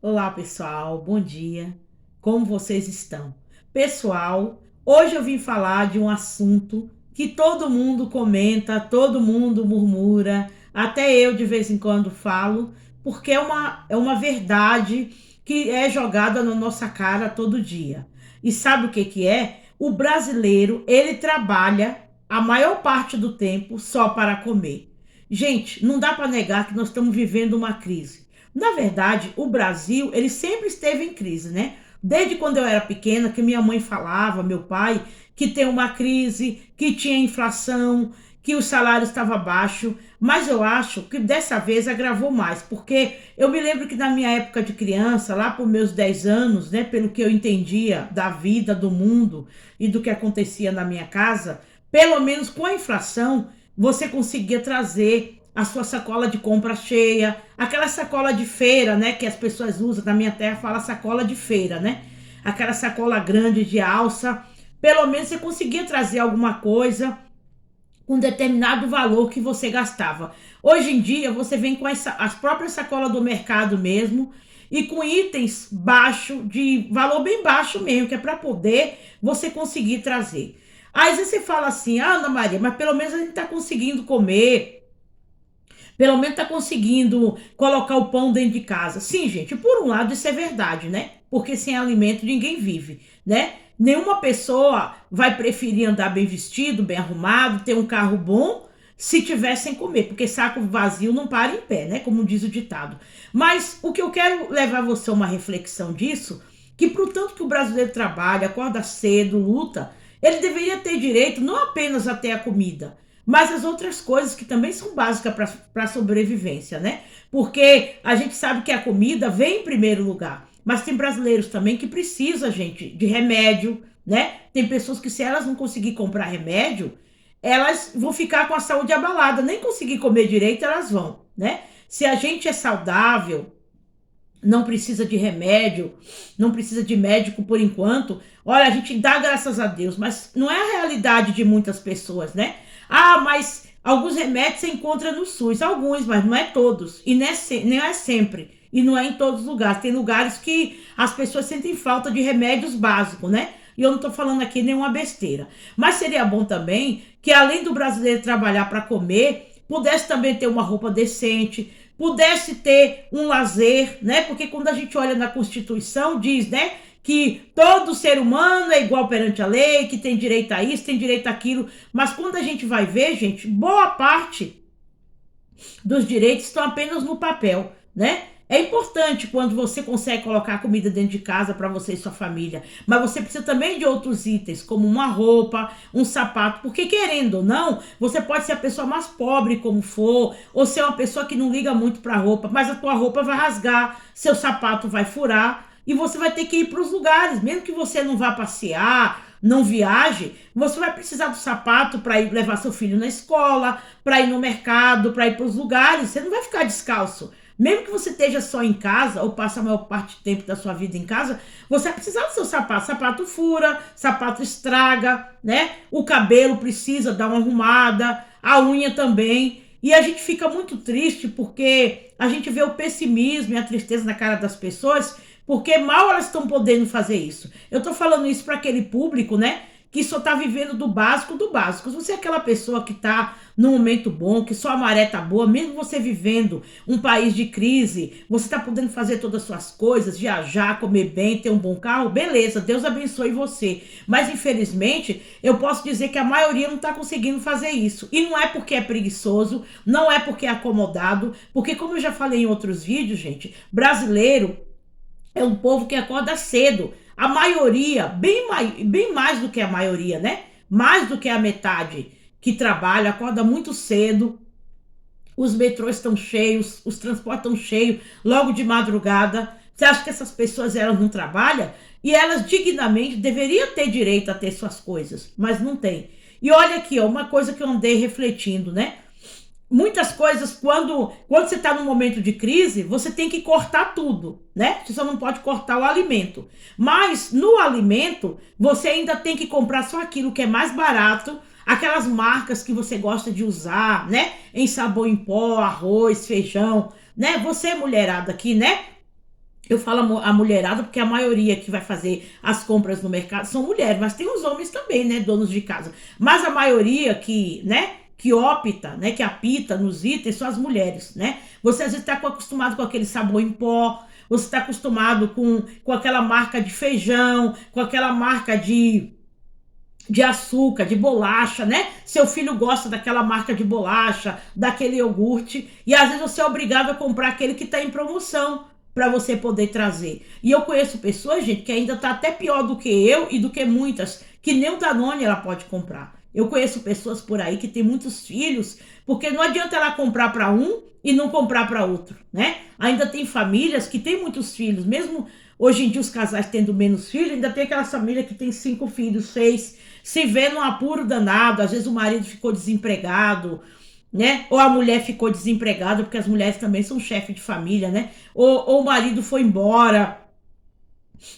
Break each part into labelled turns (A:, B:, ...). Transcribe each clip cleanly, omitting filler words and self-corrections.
A: Olá, pessoal, bom dia. Como vocês estão? Pessoal, hoje eu vim falar de um assunto que todo mundo comenta, todo mundo murmura, até eu de vez em quando falo, porque é uma verdade que é jogada na nossa cara todo dia. E sabe o que que é? O brasileiro, ele trabalha a maior parte do tempo só para comer. Gente, não dá para negar que nós estamos vivendo uma crise. Na verdade, o Brasil, ele sempre esteve em crise, né? Desde quando eu era pequena, que minha mãe falava, meu pai, que tem uma crise, que tinha inflação, que o salário estava baixo, mas eu acho que dessa vez agravou mais, porque eu me lembro que na minha época de criança, lá por meus 10 anos, né, pelo que eu entendia da vida, do mundo e do que acontecia na minha casa, pelo menos com a inflação, você conseguia trazer a sua sacola de compra cheia, aquela sacola de feira, né, que as pessoas usam, na minha terra fala sacola de feira, né? Aquela sacola grande de alça, pelo menos você conseguia trazer alguma coisa com determinado valor que você gastava. Hoje em dia você vem com as próprias sacolas do mercado mesmo e com itens baixo, de valor bem baixo mesmo, que é para poder você conseguir trazer. Aí você fala assim, ah, Ana Maria, mas pelo menos a gente está conseguindo comer, pelo menos tá conseguindo colocar o pão dentro de casa. Sim, gente, por um lado isso é verdade, né? Porque sem alimento ninguém vive, né? Nenhuma pessoa vai preferir andar bem vestido, bem arrumado, ter um carro bom, se tiver sem comer, porque saco vazio não para em pé, né? Como diz o ditado. Mas o que eu quero levar você a uma reflexão disso, que pro tanto que o brasileiro trabalha, acorda cedo, luta, ele deveria ter direito não apenas a ter a comida, mas as outras coisas que também são básicas para a sobrevivência, né? Porque a gente sabe que a comida vem em primeiro lugar, mas tem brasileiros também que precisam, gente, de remédio, né? Tem pessoas que, se elas não conseguir comprar remédio, elas vão ficar com a saúde abalada, nem conseguir comer direito, elas vão, né? Se a gente é saudável, não precisa de remédio, não precisa de médico por enquanto. Olha, a gente dá graças a Deus, mas não é a realidade de muitas pessoas, né? Ah, mas alguns remédios você encontra no SUS, alguns, mas não é todos, e não é sempre, e não é em todos os lugares. Tem lugares que as pessoas sentem falta de remédios básicos, né? E eu não tô falando aqui nenhuma besteira. Mas seria bom também que, além do brasileiro trabalhar para comer, pudesse também ter uma roupa decente, pudesse ter um lazer, né? Porque quando a gente olha na Constituição, diz, né, que todo ser humano é igual perante a lei, que tem direito a isso, tem direito àquilo, mas quando a gente vai ver, gente, boa parte dos direitos estão apenas no papel, né? É importante quando você consegue colocar comida dentro de casa para você e sua família, mas você precisa também de outros itens, como uma roupa, um sapato, porque querendo ou não, você pode ser a pessoa mais pobre como for, ou ser uma pessoa que não liga muito para roupa, mas a tua roupa vai rasgar, seu sapato vai furar e você vai ter que ir para os lugares, mesmo que você não vá passear, não viaje, você vai precisar do sapato para ir levar seu filho na escola, para ir no mercado, para ir para os lugares. Você não vai ficar descalço. Mesmo que você esteja só em casa, ou passe a maior parte do tempo da sua vida em casa, você vai precisar do seu sapato. Sapato fura, sapato estraga, né? O cabelo precisa dar uma arrumada, a unha também. E a gente fica muito triste porque a gente vê o pessimismo e a tristeza na cara das pessoas, porque mal elas estão podendo fazer isso. Eu tô falando isso para aquele público, né? Que só tá vivendo do básico do básico. Se você é aquela pessoa que tá num momento bom, que só a maré tá boa, mesmo você vivendo um país de crise, você tá podendo fazer todas as suas coisas, viajar, comer bem, ter um bom carro, beleza, Deus abençoe você. Mas infelizmente, eu posso dizer que a maioria não tá conseguindo fazer isso. E não é porque é preguiçoso, não é porque é acomodado, porque como eu já falei em outros vídeos, gente, brasileiro é um povo que acorda cedo. A maioria, bem mais do que a maioria, né? Mais do que a metade que trabalha, acorda muito cedo. Os metrôs estão cheios, os transportes estão cheios, logo de madrugada. Você acha que essas pessoas elas não trabalham? E elas dignamente deveriam ter direito a ter suas coisas, mas não tem. E olha aqui, ó, uma coisa que eu andei refletindo, né? Muitas coisas, quando você está num momento de crise, você tem que cortar tudo, né? Você só não pode cortar o alimento. Mas no alimento, você ainda tem que comprar só aquilo que é mais barato, aquelas marcas que você gosta de usar, né? Em sabão em pó, arroz, feijão, né? Você, mulherada aqui, né? Eu falo a mulherada porque a maioria que vai fazer as compras no mercado são mulheres, mas tem os homens também, né, donos de casa. Mas a maioria que, né, que opta, né, que apita nos itens são as mulheres, né? Você às vezes está acostumado com aquele sabor em pó, você está acostumado com aquela marca de feijão, com aquela marca de açúcar, de bolacha, né? Seu filho gosta daquela marca de bolacha, daquele iogurte, e às vezes você é obrigado a comprar aquele que está em promoção para você poder trazer. E eu conheço pessoas, gente, que ainda tá até pior do que eu e do que muitas, que nem o Danone ela pode comprar. Eu conheço pessoas por aí que têm muitos filhos, porque não adianta ela comprar para um e não comprar para outro, né? Ainda tem famílias que têm muitos filhos, mesmo hoje em dia os casais tendo menos filhos, ainda tem aquelas famílias que tem 5 filhos, 6, se vê num apuro danado, às vezes o marido ficou desempregado, né? Ou a mulher ficou desempregada, porque as mulheres também são chefe de família, né? Ou o marido foi embora,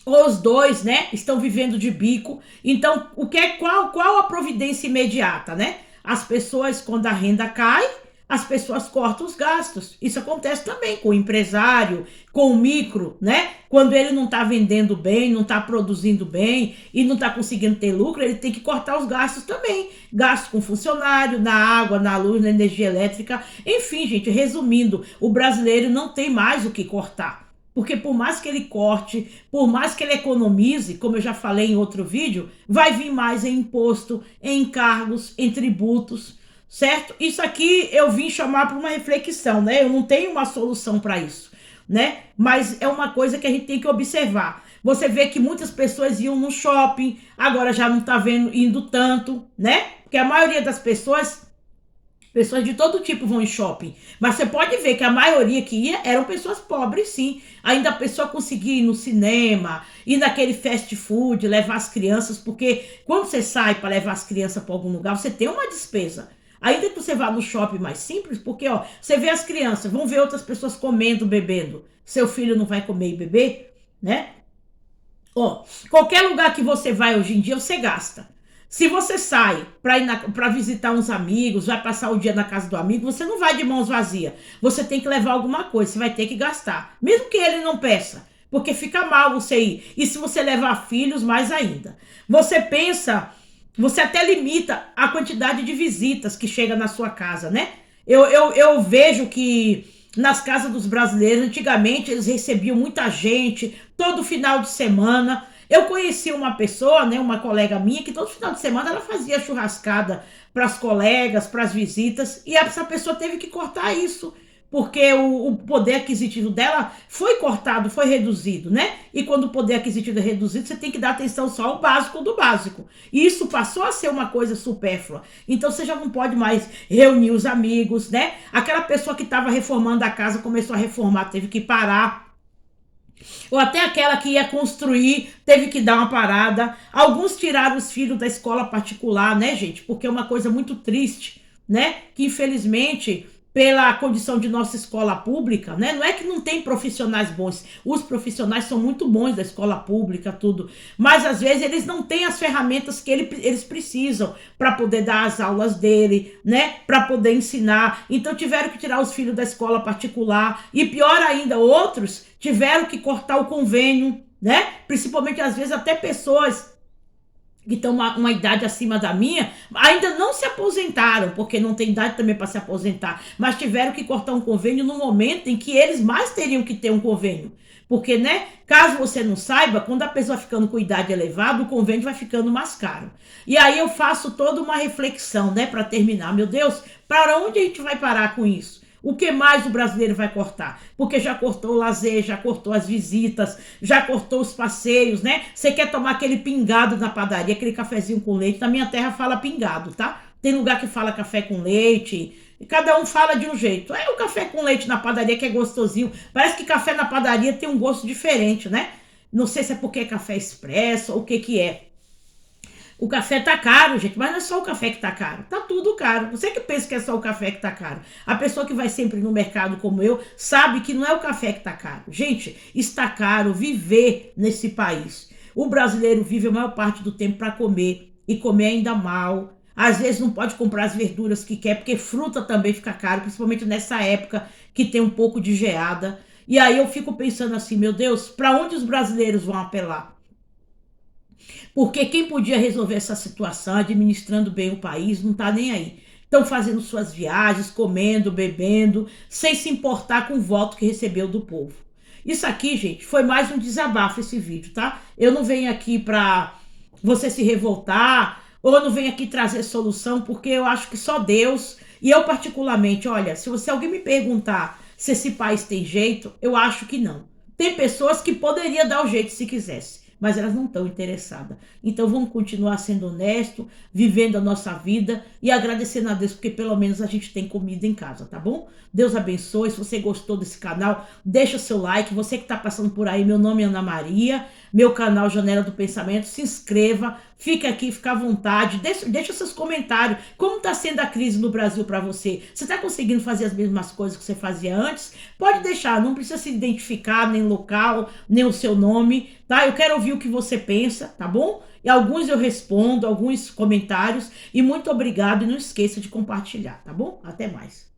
A: ou os dois, né, estão vivendo de bico. Então, o que é qual a providência imediata, né? As pessoas, quando a renda cai, as pessoas cortam os gastos. Isso acontece também com o empresário, com o micro, né? Quando ele não está vendendo bem, não está produzindo bem e não está conseguindo ter lucro, ele tem que cortar os gastos também. Gastos com funcionário, na água, na luz, na energia elétrica. Enfim, gente, resumindo, o brasileiro não tem mais o que cortar. Porque por mais que ele corte, por mais que ele economize, como eu já falei em outro vídeo, vai vir mais em imposto, em encargos, em tributos, certo? Isso aqui eu vim chamar para uma reflexão, né? Eu não tenho uma solução para isso, né? Mas é uma coisa que a gente tem que observar. Você vê que muitas pessoas iam no shopping, agora já não tá vendo indo tanto, né? Porque a maioria das pessoas de todo tipo vão em shopping. Mas você pode ver que a maioria que ia eram pessoas pobres, sim. Ainda a pessoa conseguia ir no cinema, ir naquele fast food, levar as crianças, porque quando você sai para levar as crianças para algum lugar, você tem uma despesa. Ainda que você vá no shopping mais simples, porque ó, você vê as crianças, vão ver outras pessoas comendo, bebendo. Seu filho não vai comer e beber, né? Ó, qualquer lugar que você vai hoje em dia, você gasta. Se você sai para visitar uns amigos, vai passar o dia na casa do amigo, você não vai de mãos vazias. Você tem que levar alguma coisa, você vai ter que gastar. Mesmo que ele não peça, porque fica mal você ir. E se você levar filhos, mais ainda. Você pensa, você até limita a quantidade de visitas que chega na sua casa, né? Eu vejo que nas casas dos brasileiros, antigamente eles recebiam muita gente, todo final de semana. Eu conheci uma pessoa, né, uma colega minha, que todo final de semana ela fazia churrascada para as colegas, para as visitas, e essa pessoa teve que cortar isso, porque o poder aquisitivo dela foi cortado, foi reduzido, né? E quando o poder aquisitivo é reduzido, você tem que dar atenção só ao básico do básico. E isso passou a ser uma coisa supérflua. Então você já não pode mais reunir os amigos, né? Aquela pessoa que estava reformando a casa começou a reformar, teve que parar. Ou até aquela que ia construir teve que dar uma parada. Alguns tiraram os filhos da escola particular, né, gente? Porque é uma coisa muito triste, né? Que infelizmente, pela condição de nossa escola pública, né? Não é que não tem profissionais bons. Os profissionais são muito bons da escola pública, tudo. Mas às vezes eles não têm as ferramentas que eles precisam para poder dar as aulas dele, né? Para poder ensinar. Então tiveram que tirar os filhos da escola particular. E pior ainda, outros tiveram que cortar o convênio, né? Principalmente às vezes até pessoas que estão uma idade acima da minha, ainda não se aposentaram, porque não tem idade também para se aposentar, mas tiveram que cortar um convênio no momento em que eles mais teriam que ter um convênio. Porque, né, caso você não saiba, quando a pessoa ficando com idade elevada, o convênio vai ficando mais caro. E aí eu faço toda uma reflexão, né, para terminar. Meu Deus, para onde a gente vai parar com isso? O que mais o brasileiro vai cortar? Porque já cortou o lazer, já cortou as visitas, já cortou os passeios, né? Você quer tomar aquele pingado na padaria, aquele cafezinho com leite. Na minha terra fala pingado, tá? Tem lugar que fala café com leite. E cada um fala de um jeito. É o café com leite na padaria que é gostosinho. Parece que café na padaria tem um gosto diferente, né? Não sei se é porque é café expresso ou o que que é. O café tá caro, gente, mas não é só o café que tá caro, tá tudo caro. Você que pensa que é só o café que tá caro. A pessoa que vai sempre no mercado como eu, sabe que não é o café que tá caro. Gente, está caro viver nesse país. O brasileiro vive a maior parte do tempo para comer e comer ainda mal. Às vezes não pode comprar as verduras que quer, porque fruta também fica caro, principalmente nessa época que tem um pouco de geada. E aí eu fico pensando assim, meu Deus, para onde os brasileiros vão apelar? Porque quem podia resolver essa situação, administrando bem o país, não está nem aí. Estão fazendo suas viagens, comendo, bebendo, sem se importar com o voto que recebeu do povo. Isso aqui, gente, foi mais um desabafo esse vídeo, tá? Eu não venho aqui para você se revoltar, ou eu não venho aqui trazer solução, porque eu acho que só Deus, e eu particularmente, olha, se você alguém me perguntar se esse país tem jeito, eu acho que não. Tem pessoas que poderiam dar o jeito se quisesse, mas elas não estão interessadas. Então vamos continuar sendo honesto, vivendo a nossa vida e agradecendo a Deus, porque pelo menos a gente tem comida em casa, tá bom? Deus abençoe. Se você gostou desse canal, deixa o seu like. Você que está passando por aí, meu nome é Ana Maria, meu canal Janela do Pensamento, se inscreva, fica aqui, fica à vontade, deixa seus comentários. Como está sendo a crise no Brasil para você? Você está conseguindo fazer as mesmas coisas que você fazia antes? Pode deixar, não precisa se identificar, nem local, nem o seu nome, tá? Eu quero ouvir o que você pensa, tá bom? E alguns eu respondo, alguns comentários. E muito obrigado e não esqueça de compartilhar, tá bom? Até mais.